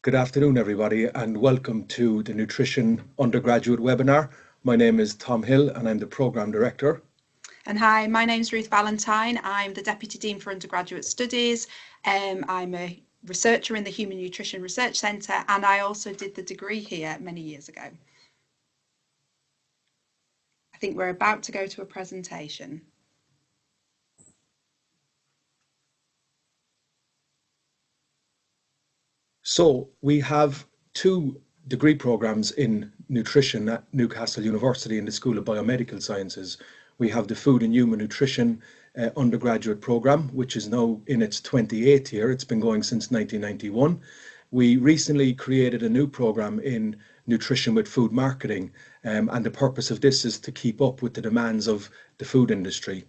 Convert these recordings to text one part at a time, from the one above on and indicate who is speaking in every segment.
Speaker 1: Good afternoon, everybody, and welcome to the Nutrition Undergraduate webinar. My name is Tom Hill, and I'm the Programme Director.
Speaker 2: And hi, my name's Ruth Valentine. I'm the Deputy Dean for Undergraduate Studies. I'm a researcher in the Human Nutrition Research Centre, and I also did the degree here many years ago. I think we're about to go to a presentation.
Speaker 1: So we have two degree programmes in nutrition at Newcastle University in the School of Biomedical Sciences. We have the Food and Human Nutrition undergraduate programme, which is now in its 28th year. It's been going since 1991. We recently created a new programme in Nutrition with Food Marketing, and the purpose of this is to keep up with the demands of the food industry.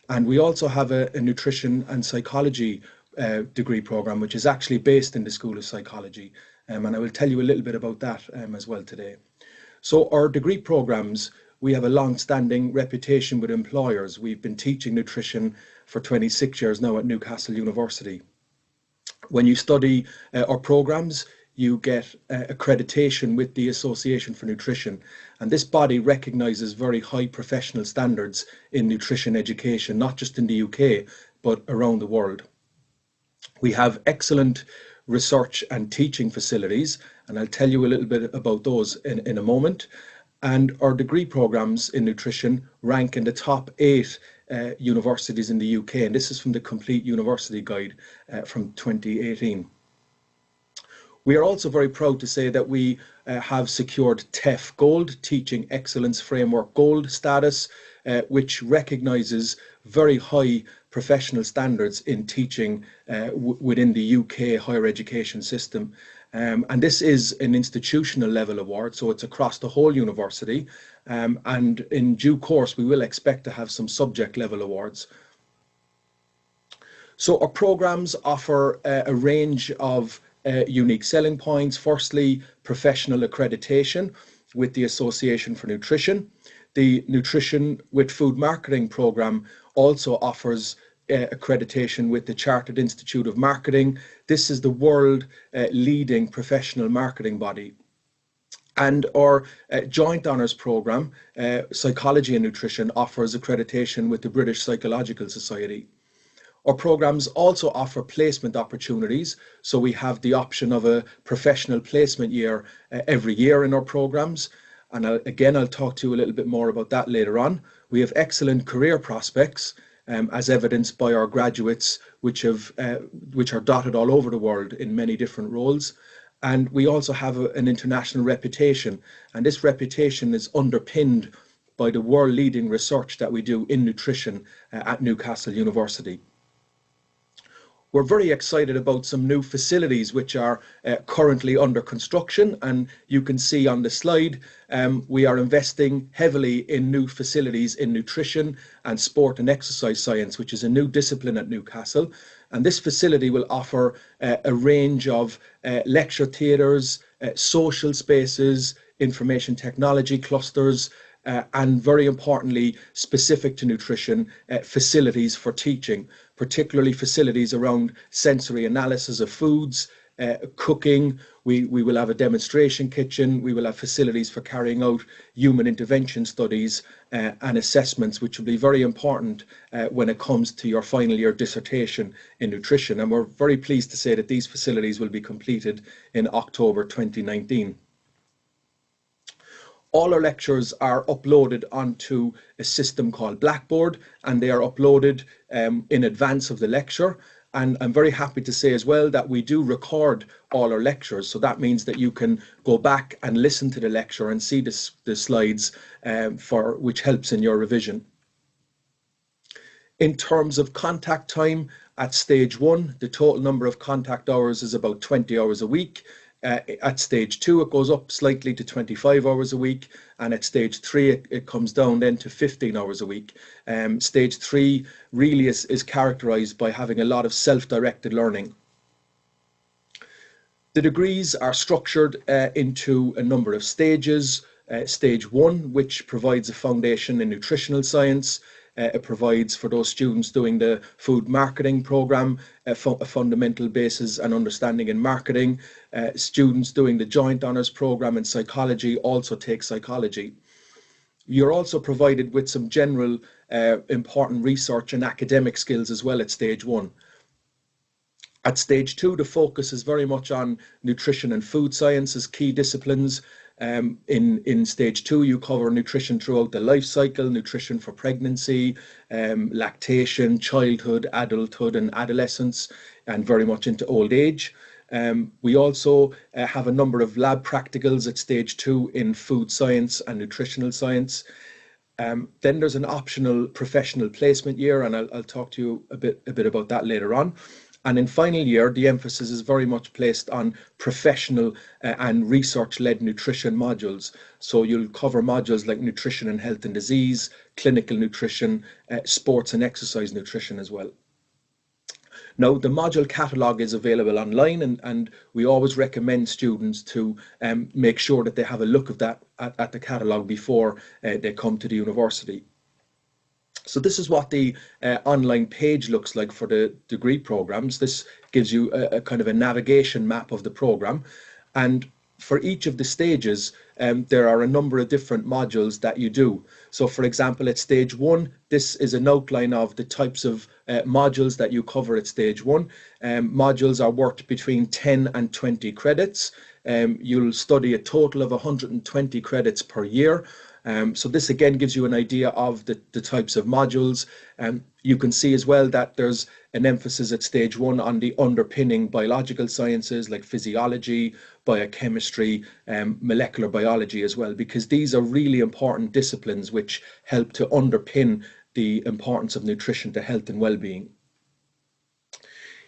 Speaker 1: And we also have a Nutrition and Psychology degree programme, which is actually based in the School of Psychology, and I will tell you a little bit about that as well today. So our degree programmes, we have a long-standing reputation with employers. We've been teaching nutrition for 26 years now at Newcastle University. When you study our programmes, you get accreditation with the Association for Nutrition, and this body recognises very high professional standards in nutrition education, not just in the UK, but around the world. We have excellent research and teaching facilities, and I'll tell you a little bit about those in a moment. And our degree programmes in nutrition rank in the top 8 universities in the UK, and this is from the Complete University Guide from 2018. We are also very proud to say that we have secured TEF Gold, Teaching Excellence Framework Gold status, which recognises very high professional standards in teaching within the UK higher education system. And this is an institutional level award, so it's across the whole university, and in due course we will expect to have some subject level awards. So our programmes offer a range of unique selling points. Firstly, professional accreditation with the Association for Nutrition. The Nutrition with Food Marketing programme also offers accreditation with the Chartered Institute of Marketing. This is the world leading professional marketing body. And our joint honours programme, Psychology and Nutrition, offers accreditation with the British Psychological Society. Our programmes also offer placement opportunities, so we have the option of a professional placement year every year in our programmes. And I'll talk to you a little bit more about that later on. We have excellent career prospects, as evidenced by our graduates, which are dotted all over the world in many different roles. And we also have an international reputation, and this reputation is underpinned by the world-leading research that we do in nutrition at Newcastle University. We're very excited about some new facilities which are currently under construction, and you can see on the slide we are investing heavily in new facilities in nutrition and sport and exercise science, which is a new discipline at Newcastle. And this facility will offer a range of lecture theatres, social spaces, information technology clusters, and very importantly, specific to nutrition, facilities for teaching, particularly facilities around sensory analysis of foods, cooking. We will have a demonstration kitchen. We will have facilities for carrying out human intervention studies and assessments, which will be very important when it comes to your final year dissertation in nutrition. And we're very pleased to say that these facilities will be completed in October 2019. All our lectures are uploaded onto a system called Blackboard, and they are uploaded in advance of the lecture. And I'm very happy to say as well that we do record all our lectures. So that means that you can go back and listen to the lecture and see the slides which helps in your revision. In terms of contact time, at stage 1, the total number of contact hours is about 20 hours a week. At stage 2, it goes up slightly to 25 hours a week, and at stage 3 it comes down then to 15 hours a week. Stage 3 really is characterised by having a lot of self-directed learning. The degrees are structured into a number of stages. Stage 1, which provides a foundation in nutritional science. It provides for those students doing the food marketing program a fundamental basis and understanding in marketing. Students doing the joint honours program in psychology also take psychology. You're also provided with some general important research and academic skills as well at stage 1. At stage 2, the focus is very much on nutrition and food science as key disciplines. In stage 2, you cover nutrition throughout the life cycle, nutrition for pregnancy, lactation, childhood, adulthood and adolescence, and very much into old age. We also have a number of lab practicals at stage 2 in food science and nutritional science. Then there's an optional professional placement year, and I'll talk to you a bit about that later on. And in final year, the emphasis is very much placed on professional and research-led nutrition modules. So you'll cover modules like nutrition and health and disease, clinical nutrition, sports and exercise nutrition as well. Now, the module catalogue is available online, and we always recommend students to make sure that they have a look at the catalogue before they come to the university. So this is what the online page looks like for the degree programs. This gives you a kind of a navigation map of the program, and for each of the stages there are a number of different modules that you do. So for example, at stage 1, this is an outline of the types of modules that you cover at stage 1. Modules are worked between 10 and 20 credits. You'll study a total of 120 credits per year. So this again gives you an idea of the types of modules. You can see as well that there's an emphasis at stage 1 on the underpinning biological sciences like physiology, biochemistry, molecular biology as well, because these are really important disciplines which help to underpin the importance of nutrition to health and well-being.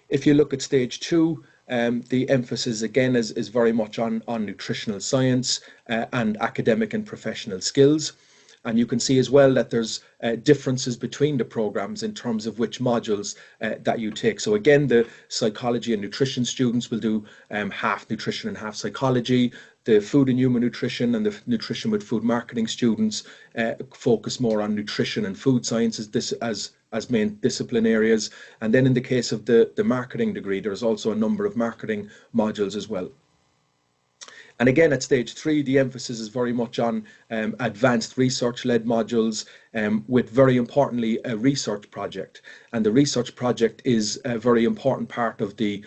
Speaker 1: If you look at stage 2, the emphasis again is very much on nutritional science and academic and professional skills. And you can see as well that there's differences between the programs in terms of which modules that you take. So again, the psychology and nutrition students will do half nutrition and half psychology. The food and human nutrition and the nutrition with food marketing students focus more on nutrition and food sciences as main discipline areas. And then in the case of the marketing degree, there's also a number of marketing modules as well. And again, at stage 3, the emphasis is very much on advanced research-led modules with, very importantly, a research project. And the research project is a very important part of the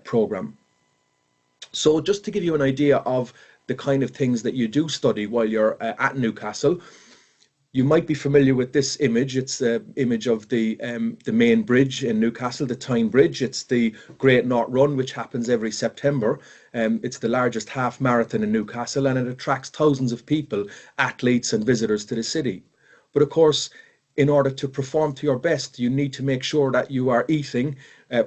Speaker 1: programme. So just to give you an idea of the kind of things that you do study while you're at Newcastle, you might be familiar with this image. It's the image of the main bridge in Newcastle, the Tyne Bridge. It's the Great North Run, which happens every September. It's the largest half marathon in Newcastle, and it attracts thousands of people, athletes and visitors to the city. But of course, in order to perform to your best, you need to make sure that you are eating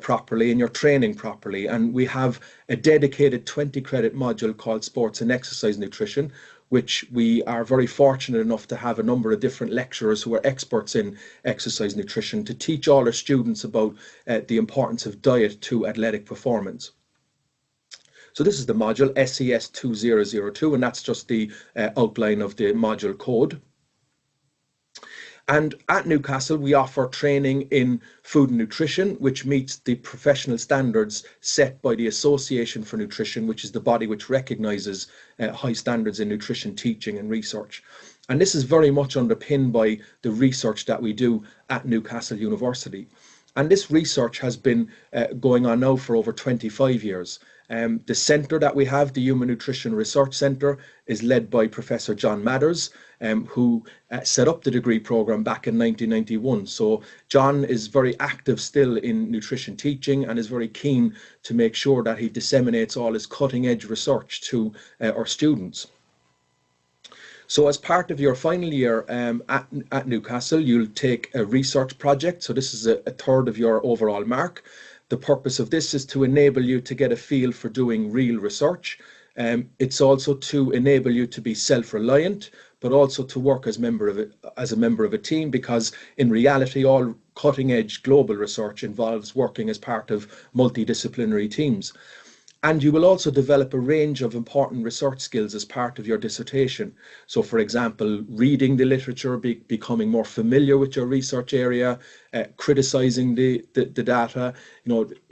Speaker 1: properly and you're training properly. And we have a dedicated 20 credit module called Sports and Exercise Nutrition, which we are very fortunate enough to have a number of different lecturers who are experts in exercise nutrition to teach all our students about the importance of diet to athletic performance. So this is the module SES 2002, and that's just the outline of the module code. And at Newcastle, we offer training in food and nutrition, which meets the professional standards set by the Association for Nutrition, which is the body which recognises high standards in nutrition teaching and research. And this is very much underpinned by the research that we do at Newcastle University. And this research has been going on now for over 25 years. The centre that we have, the Human Nutrition Research Centre, is led by Professor John Mathers, who set up the degree programme back in 1991. So John is very active still in nutrition teaching and is very keen to make sure that he disseminates all his cutting-edge research to our students. So as part of your final year at Newcastle, you'll take a research project. So this is a third of your overall mark. The purpose of this is to enable you to get a feel for doing real research. It's also to enable you to be self-reliant, but also to work as a member of a team, because in reality, all cutting-edge global research involves working as part of multidisciplinary teams. And you will also develop a range of important research skills as part of your dissertation. So, for example, reading the literature, becoming more familiar with your research area, criticizing the data,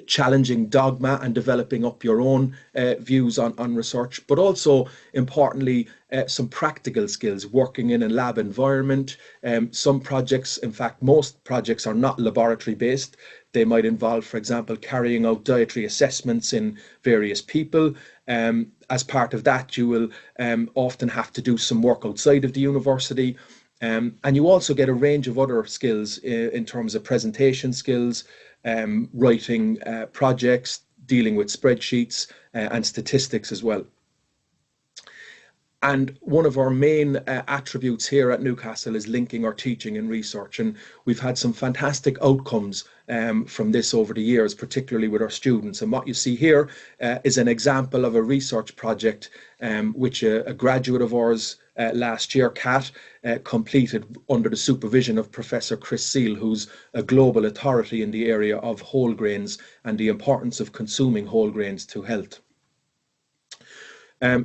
Speaker 1: challenging dogma and developing up your own views on research, but also, importantly, some practical skills, working in a lab environment. Some projects, in fact, most projects are not laboratory based. They might involve, for example, carrying out dietary assessments in various people. As part of that, you will often have to do some work outside of the university. And you also get a range of other skills in terms of presentation skills, writing projects, dealing with spreadsheets and statistics as well. And one of our main attributes here at Newcastle is linking our teaching and research. And we've had some fantastic outcomes from this over the years, particularly with our students. And what you see here is an example of a research project which a graduate of ours last year, Kat, completed under the supervision of Professor Chris Seal, who's a global authority in the area of whole grains and the importance of consuming whole grains to health.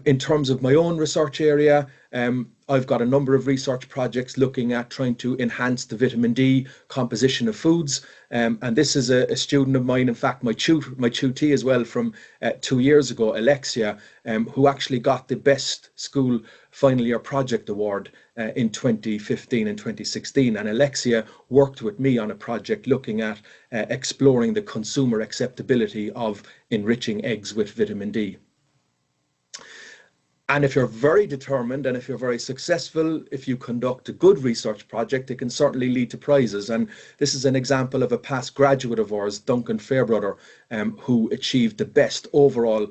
Speaker 1: In terms of my own research area, I've got a number of research projects looking at trying to enhance the vitamin D composition of foods. And this is a student of mine, in fact, my tutee as well from 2 years ago, Alexia, who actually got the Best School Final Year Project Award in 2015 and 2016. And Alexia worked with me on a project looking at exploring the consumer acceptability of enriching eggs with vitamin D. And if you're very determined and if you're very successful, if you conduct a good research project, it can certainly lead to prizes. And this is an example of a past graduate of ours, Duncan Fairbrother, who achieved the best overall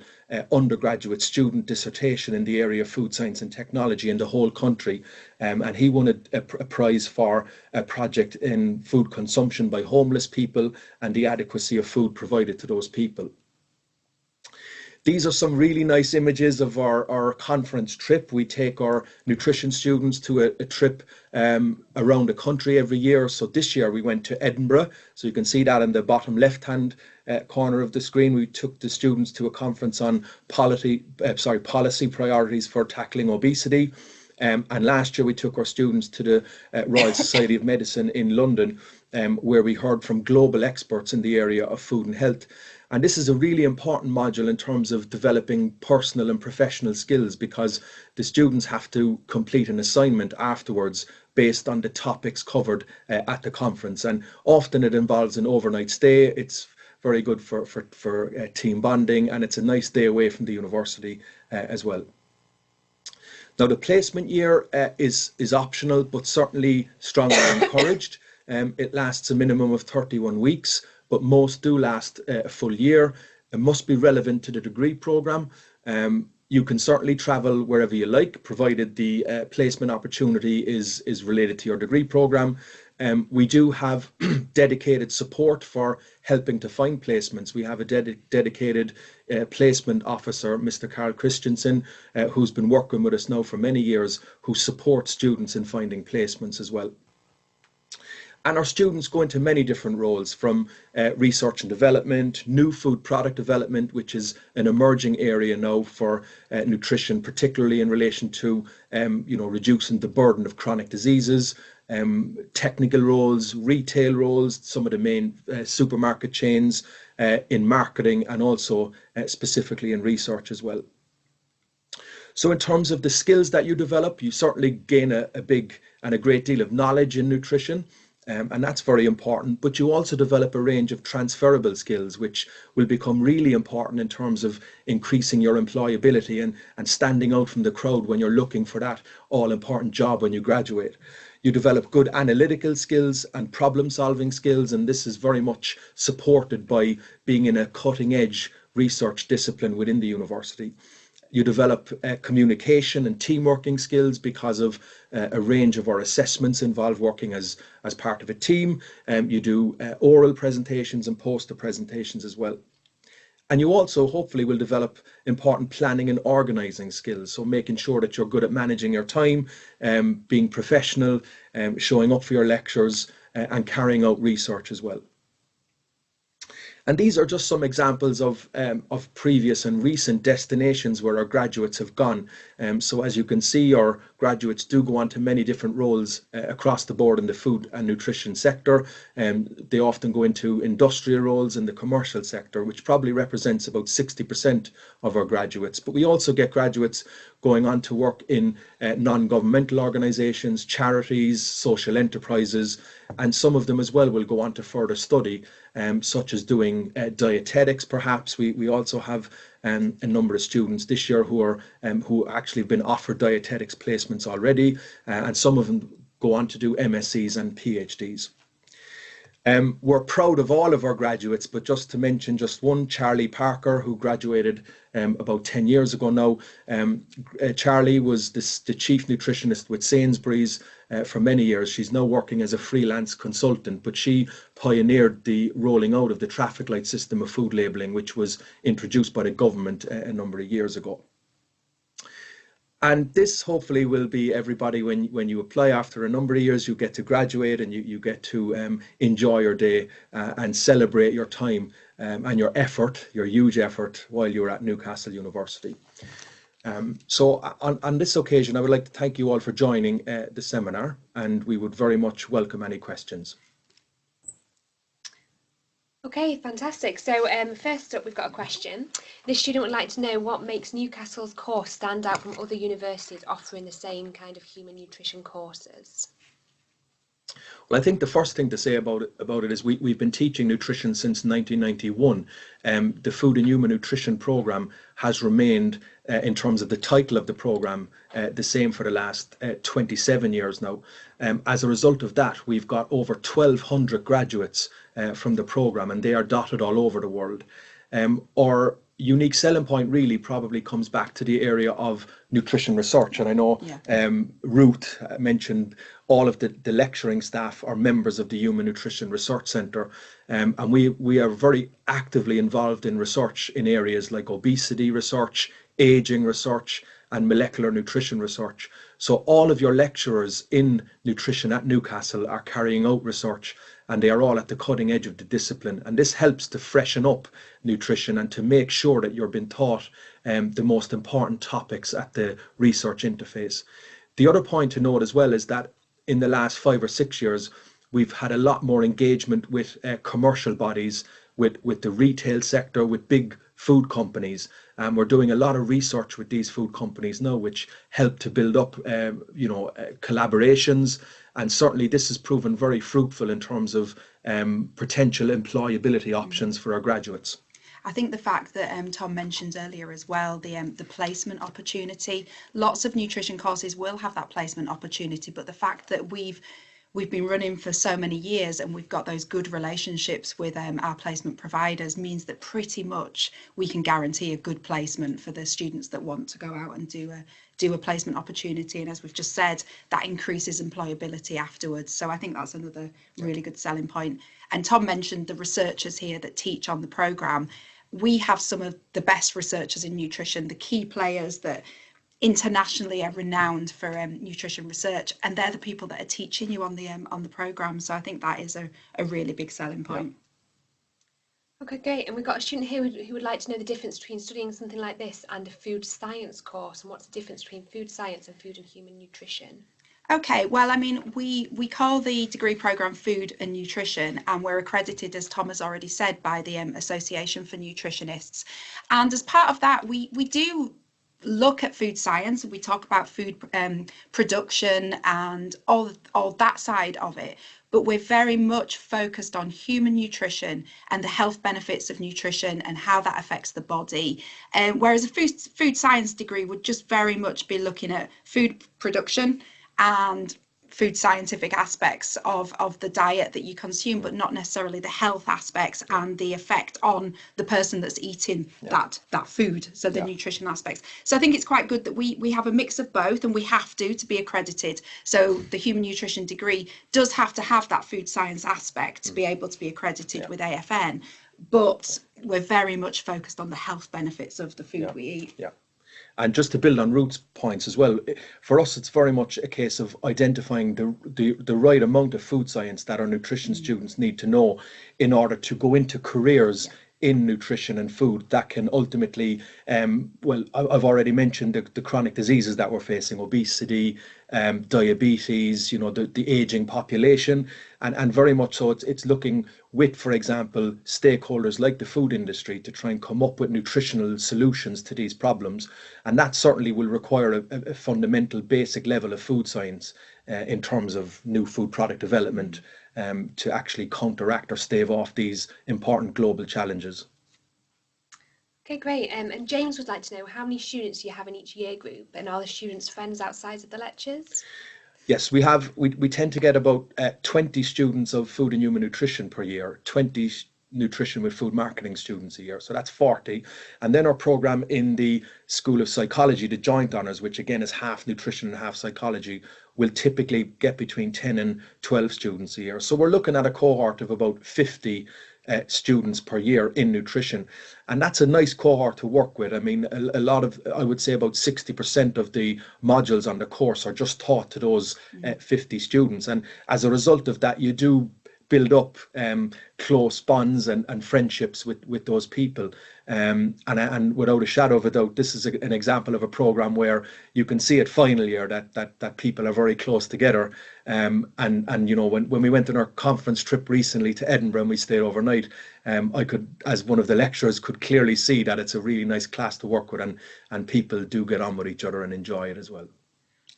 Speaker 1: undergraduate student dissertation in the area of food science and technology in the whole country. And he won a prize for a project in food consumption by homeless people and the adequacy of food provided to those people. These are some really nice images of our conference trip. We take our nutrition students to a trip around the country every year. So this year we went to Edinburgh. So you can see that in the bottom left-hand corner of the screen. We took the students to a conference on policy priorities for tackling obesity. And last year we took our students to the Royal Society of Medicine in London, where we heard from global experts in the area of food and health. And this is a really important module in terms of developing personal and professional skills, because the students have to complete an assignment afterwards based on the topics covered at the conference. And often it involves an overnight stay. It's very good for team bonding, and it's a nice day away from the university as well. Now, the placement year is optional, but certainly strongly encouraged. It lasts a minimum of 31 weeks. But most do last a full year. It must be relevant to the degree programme. You can certainly travel wherever you like, provided the placement opportunity is related to your degree programme. We do have dedicated support for helping to find placements. We have a dedicated placement officer, Mr. Carl Christensen, who's been working with us now for many years, who supports students in finding placements as well. And our students go into many different roles, from research and development, new food product development, which is an emerging area now for nutrition, particularly in relation to reducing the burden of chronic diseases, technical roles, retail roles, some of the main supermarket chains, in marketing, and also specifically in research as well. So in terms of the skills that you develop, you certainly gain a big and a great deal of knowledge in nutrition. And that's very important, but you also develop a range of transferable skills which will become really important in terms of increasing your employability and standing out from the crowd when you're looking for that all-important job when you graduate. You develop good analytical skills and problem-solving skills, and this is very much supported by being in a cutting-edge research discipline within the university. You develop communication and team working skills because of a range of our assessments involve working as part of a team. You do oral presentations and poster presentations as well. And you also hopefully will develop important planning and organising skills. So making sure that you're good at managing your time, being professional, showing up for your lectures and carrying out research as well. And these are just some examples of previous and recent destinations where our graduates have gone. So as you can see, our graduates do go on to many different roles across the board in the food and nutrition sector. They often go into industrial roles in the commercial sector, which probably represents about 60% of our graduates. But we also get graduates going on to work in non-governmental organisations, charities, social enterprises, and some of them as well will go on to further study, such as doing dietetics perhaps. We also have a number of students this year who actually have been offered dietetics placements already, and some of them go on to do MScs and PhDs. We're proud of all of our graduates, but just to mention just one, Charlie Parker, who graduated about 10 years ago now. Charlie was the chief nutritionist with Sainsbury's for many years. She's now working as a freelance consultant, but she pioneered the rolling out of the traffic light system of food labelling, which was introduced by the government a number of years ago. And this hopefully will be everybody, when you apply after a number of years, you get to graduate and you get to enjoy your day and celebrate your time and your effort, your huge effort while you're at Newcastle University. So on this occasion, I would like to thank you all for joining the seminar, and we would very much welcome any questions.
Speaker 3: Okay, fantastic. So first up, we've got a question. This student would like to know what makes Newcastle's course stand out from other universities offering the same kind of human nutrition courses.
Speaker 1: Well, I think the first thing to say about it is we've been teaching nutrition since 1991. The Food and Human Nutrition programme has remained, in terms of the title of the programme, the same for the last 27 years now. As a result of that, we've got over 1,200 graduates from the programme, and they are dotted all over the world. Our unique selling point really probably comes back to the area of nutrition research, and I know Ruth mentioned all of the lecturing staff are members of the Human Nutrition Research Centre, and we are very actively involved in research in areas like obesity research, ageing research, and molecular nutrition research. So all of your lecturers in nutrition at Newcastle are carrying out research, and they are all at the cutting edge of the discipline. And this helps to freshen up nutrition and to make sure that you're being taught the most important topics at the research interface. The other point to note as well is that in the last 5 or 6 years, we've had a lot more engagement with commercial bodies, with the retail sector, with big food companies. We're doing a lot of research with these food companies now, which help to build up, collaborations. And certainly this has proven very fruitful in terms of potential employability options for our graduates.
Speaker 2: I think the fact that Tom mentioned earlier as well, the placement opportunity, lots of nutrition courses will have that placement opportunity, but the fact that we've been running for so many years and we've got those good relationships with our placement providers means that pretty much we can guarantee a good placement for the students that want to go out and do a placement opportunity. And as we've just said, that increases employability afterwards. So I think that's another really good selling point. And Tom mentioned the researchers here that teach on the programme. We have some of the best researchers in nutrition, the key players that internationally are renowned for nutrition research, and they're the people that are teaching you on the programme. So I think that is a really big selling point.
Speaker 3: Okay, great. And we've got a student here who would like to know the difference between studying something like this and a food science course, and what's the difference between food science and food and human nutrition?
Speaker 2: Okay, well, I mean, we call the degree programme Food and Nutrition, and we're accredited, as Tom has already said, by the Association for Nutritionists. And as part of that, we do look at food science, and we talk about food production and all that side of it, but we're very much focused on human nutrition and the health benefits of nutrition and how that affects the body. Whereas a food science degree would just very much be looking at food production and food scientific aspects of the diet that you consume, but not necessarily the health aspects and the effect on the person that's eating that food, so the nutrition aspects. So I think it's quite good that we have a mix of both, and we have to be accredited. So the human nutrition degree does have to have that food science aspect to be able to be accredited with AFN, but we're very much focused on the health benefits of the food we eat.
Speaker 1: And just to build on Ruth's points as well, for us, it's very much a case of identifying the right amount of food science that our nutrition students need to know in order to go into careers in nutrition and food that can ultimately, well, I've already mentioned the chronic diseases that we're facing, obesity, diabetes, you know, the aging population, and very much so it's looking with, for example, stakeholders like the food industry to try and come up with nutritional solutions to these problems. And that certainly will require a fundamental basic level of food science in terms of new food product development to actually counteract or stave off these important global challenges.
Speaker 3: Okay, great. And James would like to know how many students you have in each year group, and are the students friends outside of the lectures?
Speaker 1: Yes, we tend to get about 20 students of food and human nutrition per year, 20 nutrition with food marketing students a year, so that's 40. And then our program in the School of Psychology, the joint honours, which again is half nutrition and half psychology, will typically get between 10 and 12 students a year. So we're looking at a cohort of about 50 students per year in nutrition, and that's a nice cohort to work with. I mean, a lot of, I would say about 60% of the modules on the course are just taught to those 50 students, and as a result of that you do build up close bonds and friendships with those people, and without a shadow of a doubt, this is an example of a program where you can see at final year that people are very close together, and you know, when we went on our conference trip recently to Edinburgh and we stayed overnight, I could, as one of the lecturers, could clearly see that it's a really nice class to work with, and people do get on with each other and enjoy it as well.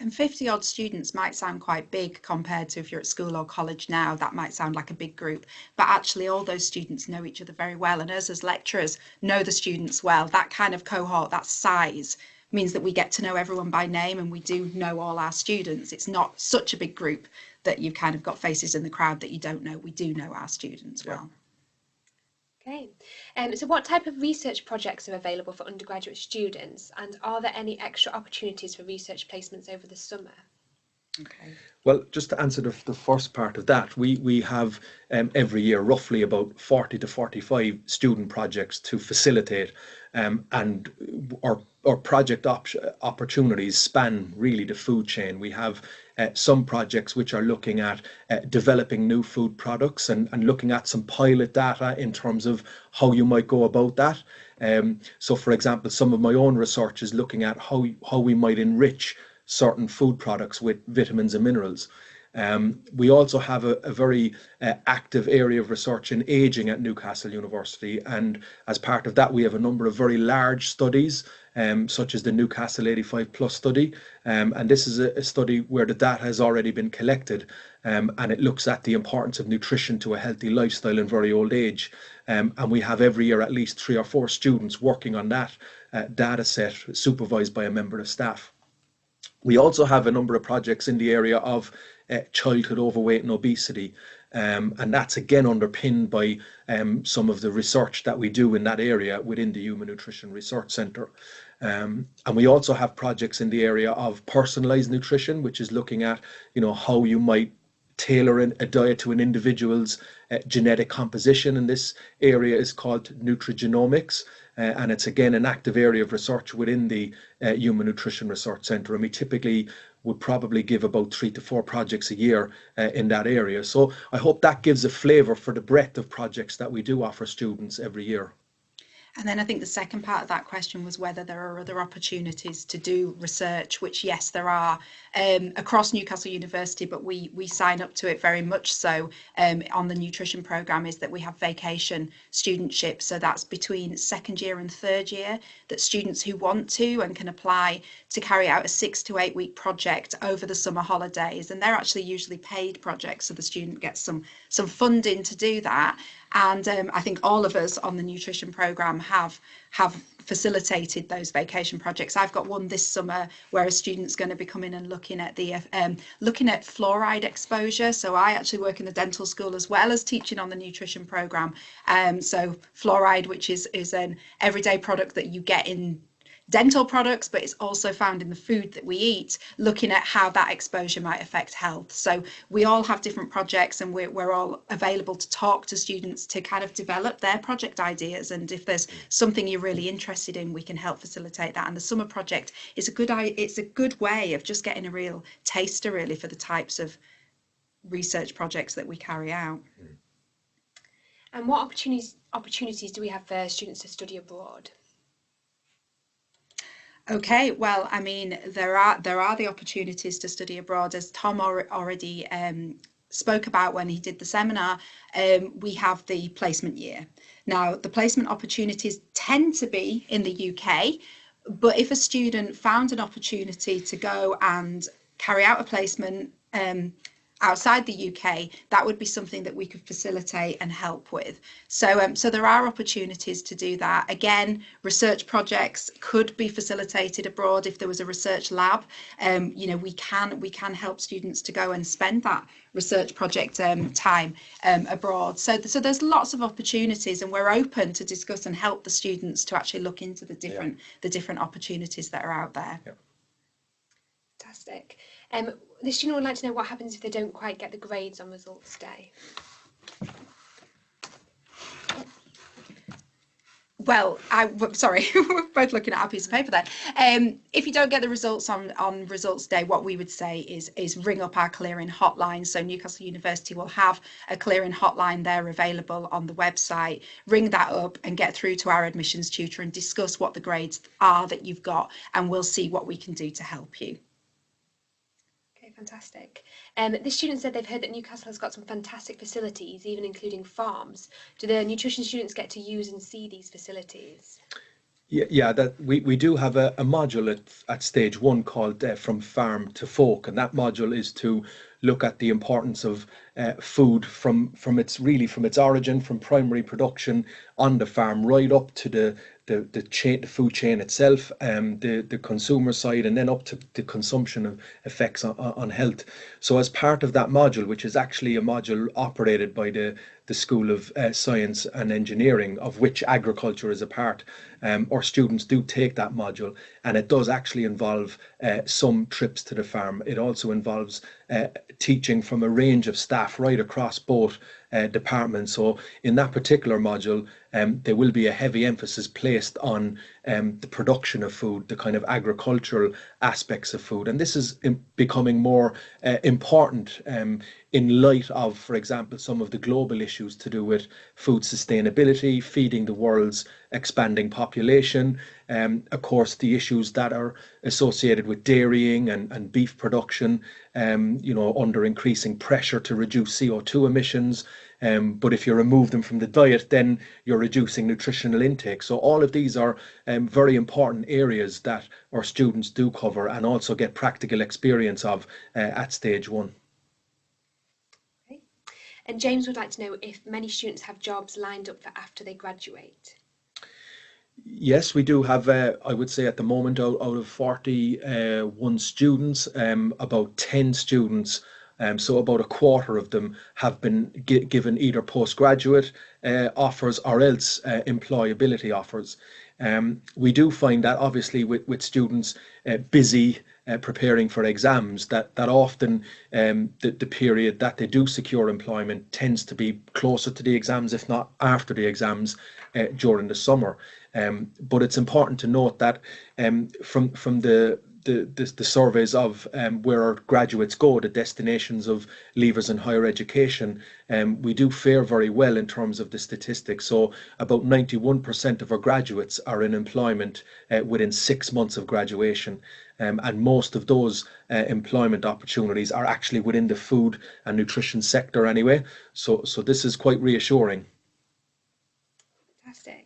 Speaker 2: And 50 odd students might sound quite big compared to if you're at school or college now, that might sound like a big group, but actually all those students know each other very well, and us as lecturers know the students well. That kind of cohort, that size, means that we get to know everyone by name, and we do know all our students. It's not such a big group that you've kind of got faces in the crowd that you don't know. We do know our students well.
Speaker 3: Okay, so what type of research projects are available for undergraduate students, and are there any extra opportunities for research placements over the summer?
Speaker 2: Okay.
Speaker 1: Well, just to answer the first part of that, we have every year roughly about 40 to 45 student projects to facilitate, and our project opportunities span really the food chain. We have some projects which are looking at developing new food products and looking at some pilot data in terms of how you might go about that. So for example, some of my own research is looking at how we might enrich certain food products with vitamins and minerals. We also have a very active area of research in ageing at Newcastle University, and as part of that we have a number of very large studies, such as the Newcastle 85 Plus study, and this is a study where the data has already been collected, and it looks at the importance of nutrition to a healthy lifestyle in very old age, and we have every year at least 3 or 4 students working on that data set, supervised by a member of staff. We also have a number of projects in the area of childhood overweight and obesity, and that's again underpinned by some of the research that we do in that area within the Human Nutrition Research Centre. And we also have projects in the area of personalised nutrition, which is looking at, you know, how you might tailor a diet to an individual's genetic composition, and this area is called nutrigenomics, and it's again an active area of research within the Human Nutrition Research Centre, and we typically would probably give about 3 to 4 projects a year in that area. So I hope that gives a flavour for the breadth of projects that we do offer students every year.
Speaker 2: And then I think the second part of that question was whether there are other opportunities to do research, which yes, there are across Newcastle University, but we sign up to it very much so on the nutrition programme, is that we have vacation studentships. So that's between second year and third year, that students who want to and can apply to carry out a 6 to 8 week project over the summer holidays. And they're actually usually paid projects, so the student gets some funding to do that. And I think all of us on the nutrition programme have facilitated those vacation projects. I've got one this summer where a student's going to be coming and looking at fluoride exposure. So I actually work in the dental school as well as teaching on the nutrition programme. So fluoride, which is an everyday product that you get in dental products, but it's also found in the food that we eat, looking at how that exposure might affect health. So we all have different projects, and we're all available to talk to students to kind of develop their project ideas. And if there's something you're really interested in, we can help facilitate that. And the summer project is it's a good way of just getting a real taster really for the types of research projects that we carry out.
Speaker 3: And what opportunities do we have for students to study abroad?
Speaker 2: Okay, well, I mean, there are the opportunities to study abroad, as Tom already spoke about when he did the seminar. We have the placement year. Now, the placement opportunities tend to be in the UK, but if a student found an opportunity to go and carry out a placement outside the UK, that would be something that we could facilitate and help with. So there are opportunities to do that. Again, research projects could be facilitated abroad. If there was a research lab, we can help students to go and spend that research project time abroad. So there's lots of opportunities, and we're open to discuss and help the students to actually look into the different opportunities that are out there.
Speaker 1: Yeah.
Speaker 3: Fantastic. The student would like to know what happens if they don't quite get the grades on results day.
Speaker 2: Well, sorry, we're both looking at our piece of paper there. If you don't get the results on results day, what we would say is ring up our clearing hotline. So Newcastle University will have a clearing hotline there available on the website. Ring that up and get through to our admissions tutor and discuss what the grades are that you've got, and we'll see what we can do to help you.
Speaker 3: Fantastic. This student said they've heard that Newcastle has got some fantastic facilities, even including farms. Do the nutrition students get to use and see these facilities?
Speaker 1: Yeah, that we do have a module at stage 1 called From Farm to Folk, and that module is to look at the importance of food from its origin, from primary production on the farm, right up to the food chain itself, the consumer side, and then up to the consumption of effects on health. So as part of that module, which is actually a module operated by the School of Science and Engineering, of which agriculture is a part, our students do take that module, and it does actually involve some trips to the farm. It also involves teaching from a range of staff right across both departments. So in that particular module, there will be a heavy emphasis placed on the production of food, the kind of agricultural aspects of food, and this is becoming more important in light of, for example, some of the global issues to do with food sustainability, feeding the world's expanding population, of course the issues that are associated with dairying and beef production, under increasing pressure to reduce CO2 emissions. But if you remove them from the diet, then you're reducing nutritional intake. So all of these are very important areas that our students do cover and also get practical experience of at stage 1.
Speaker 3: Okay. And James would like to know if many students have jobs lined up for after they graduate.
Speaker 1: Yes, we do have, I would say at the moment, out of 41 students, about 10 students, so about a quarter of them have been given either postgraduate offers or else employability offers. We do find that obviously with students busy preparing for exams, that often the period that they do secure employment tends to be closer to the exams, if not after the exams, during the summer. But it's important to note that from the surveys of where our graduates go, the destinations of leavers in higher education, we do fare very well in terms of the statistics. So about 91% of our graduates are in employment within 6 months of graduation, and most of those employment opportunities are actually within the food and nutrition sector anyway. So this is quite reassuring.
Speaker 3: Fantastic.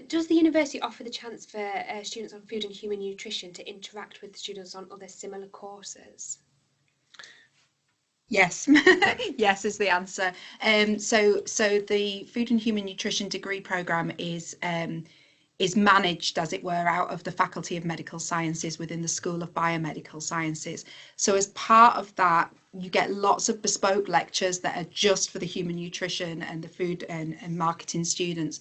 Speaker 3: Does the university offer the chance for students on food and human nutrition to interact with students on other similar courses?
Speaker 2: Yes, yes is the answer. So the food and human nutrition degree programme is managed, as it were, out of the Faculty of Medical Sciences within the School of Biomedical Sciences. So as part of that, you get lots of bespoke lectures that are just for the human nutrition and the food and marketing students.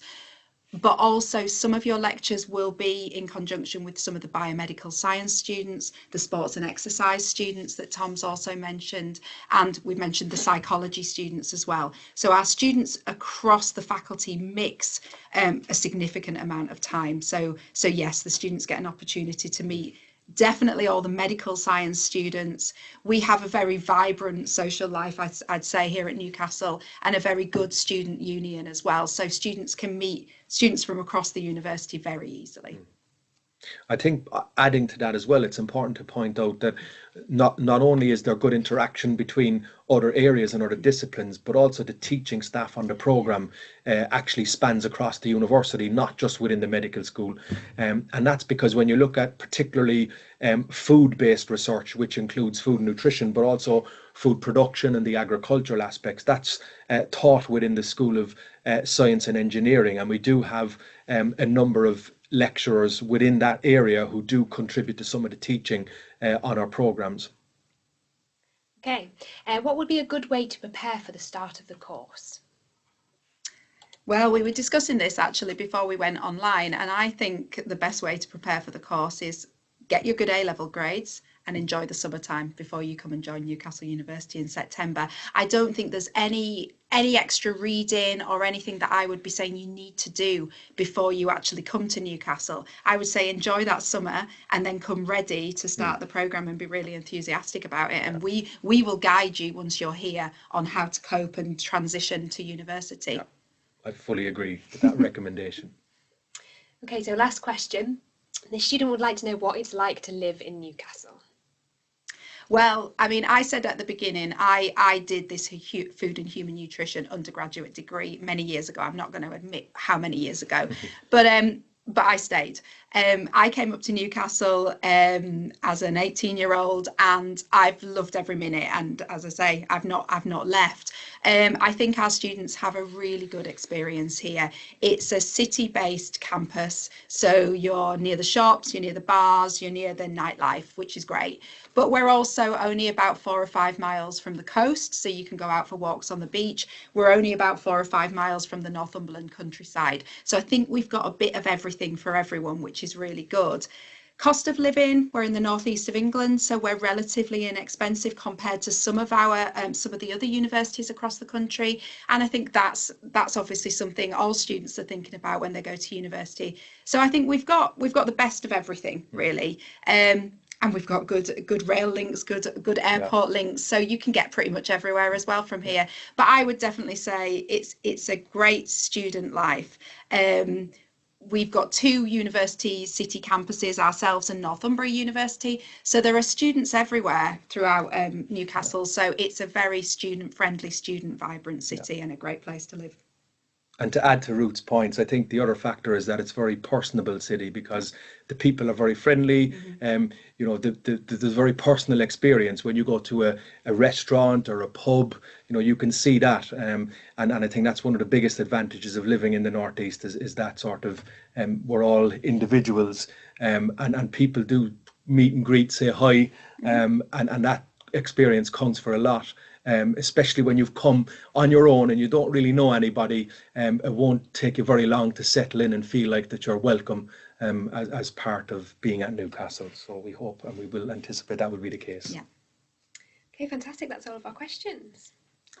Speaker 2: but also some of your lectures will be in conjunction with some of the biomedical science students, the sports and exercise students that Tom's also mentioned, and we mentioned the psychology students as well. So our students across the faculty mix a significant amount of time. So yes, the students get an opportunity to meet definitely all the medical science students. We have a very vibrant social life, I'd say, here at Newcastle, and a very good student union as well. So students can meet students from across the university very easily.
Speaker 1: I think adding to that as well, it's important to point out that not only is there good interaction between other areas and other disciplines, but also the teaching staff on the programme actually spans across the university, not just within the medical school. And that's because when you look at particularly food-based research, which includes food and nutrition, but also food production and the agricultural aspects, that's taught within the School of Science and Engineering. And we do have a number of lecturers within that area who do contribute to some of the teaching on our programs.
Speaker 3: Okay, what would be a good way to prepare for the start of the course?
Speaker 2: Well, we were discussing this actually before we went online, and I think the best way to prepare for the course is get your good A-level grades and enjoy the summertime before you come and join Newcastle University in September. I don't think there's any extra reading or anything that I would be saying you need to do before you actually come to Newcastle. I would say enjoy that summer and then come ready to start the programme and be really enthusiastic about it. And we will guide you once you're here on how to cope and transition to university.
Speaker 1: Yeah, I fully agree with that recommendation.
Speaker 3: Okay, so last question. The student would like to know what it's like to live in Newcastle.
Speaker 2: Well, I mean, I said at the beginning, I did this food and human nutrition undergraduate degree many years ago. I'm not going to admit how many years ago, but I stayed. I came up to Newcastle as an 18-year-old, and I've loved every minute. And as I say, I've not left. I think our students have a really good experience here. It's a city-based campus, so you're near the shops, you're near the bars, you're near the nightlife, which is great. But we're also only about 4 or 5 miles from the coast, so you can go out for walks on the beach. We're only about 4 or 5 miles from the Northumberland countryside. So I think we've got a bit of everything for everyone, which is really good. Cost of living, we're in the northeast of England, so we're relatively inexpensive compared to some of the other universities across the country. And I think that's obviously something all students are thinking about when they go to university. So I think we've got the best of everything, really. And we've got good rail links, good airport links, so you can get pretty much everywhere as well from here. But I would definitely say it's a great student life. We've got 2 university city campuses, ourselves and Northumbria University, so there are students everywhere throughout Newcastle. So it's a very student-friendly, student-vibrant city and a great place to live.
Speaker 1: And to add to Ruth's points, I think the other factor is that it's a very personable city because the people are very friendly. You know, there's a very personal experience when you go to a restaurant or a pub. You know, you can see that, and I think that's one of the biggest advantages of living in the Northeast is that sort of we're all individuals, and people do meet and greet, say hi, and that experience counts for a lot. Especially when you've come on your own and you don't really know anybody, it won't take you very long to settle in and feel like that you're welcome as part of being at Newcastle. So we hope and we will anticipate that will be the case.
Speaker 2: Yeah.
Speaker 3: Okay, fantastic. That's all of our questions.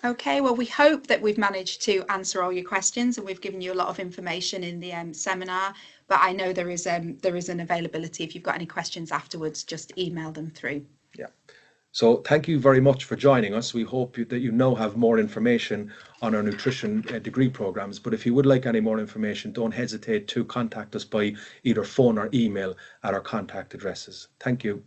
Speaker 2: Okay, well, we hope that we've managed to answer all your questions and we've given you a lot of information in the seminar. But I know there is an availability. If you've got any questions afterwards, just email them through.
Speaker 1: Yeah. So thank you very much for joining us. We hope that you now have more information on our nutrition degree programs. But if you would like any more information, don't hesitate to contact us by either phone or email at our contact addresses. Thank you.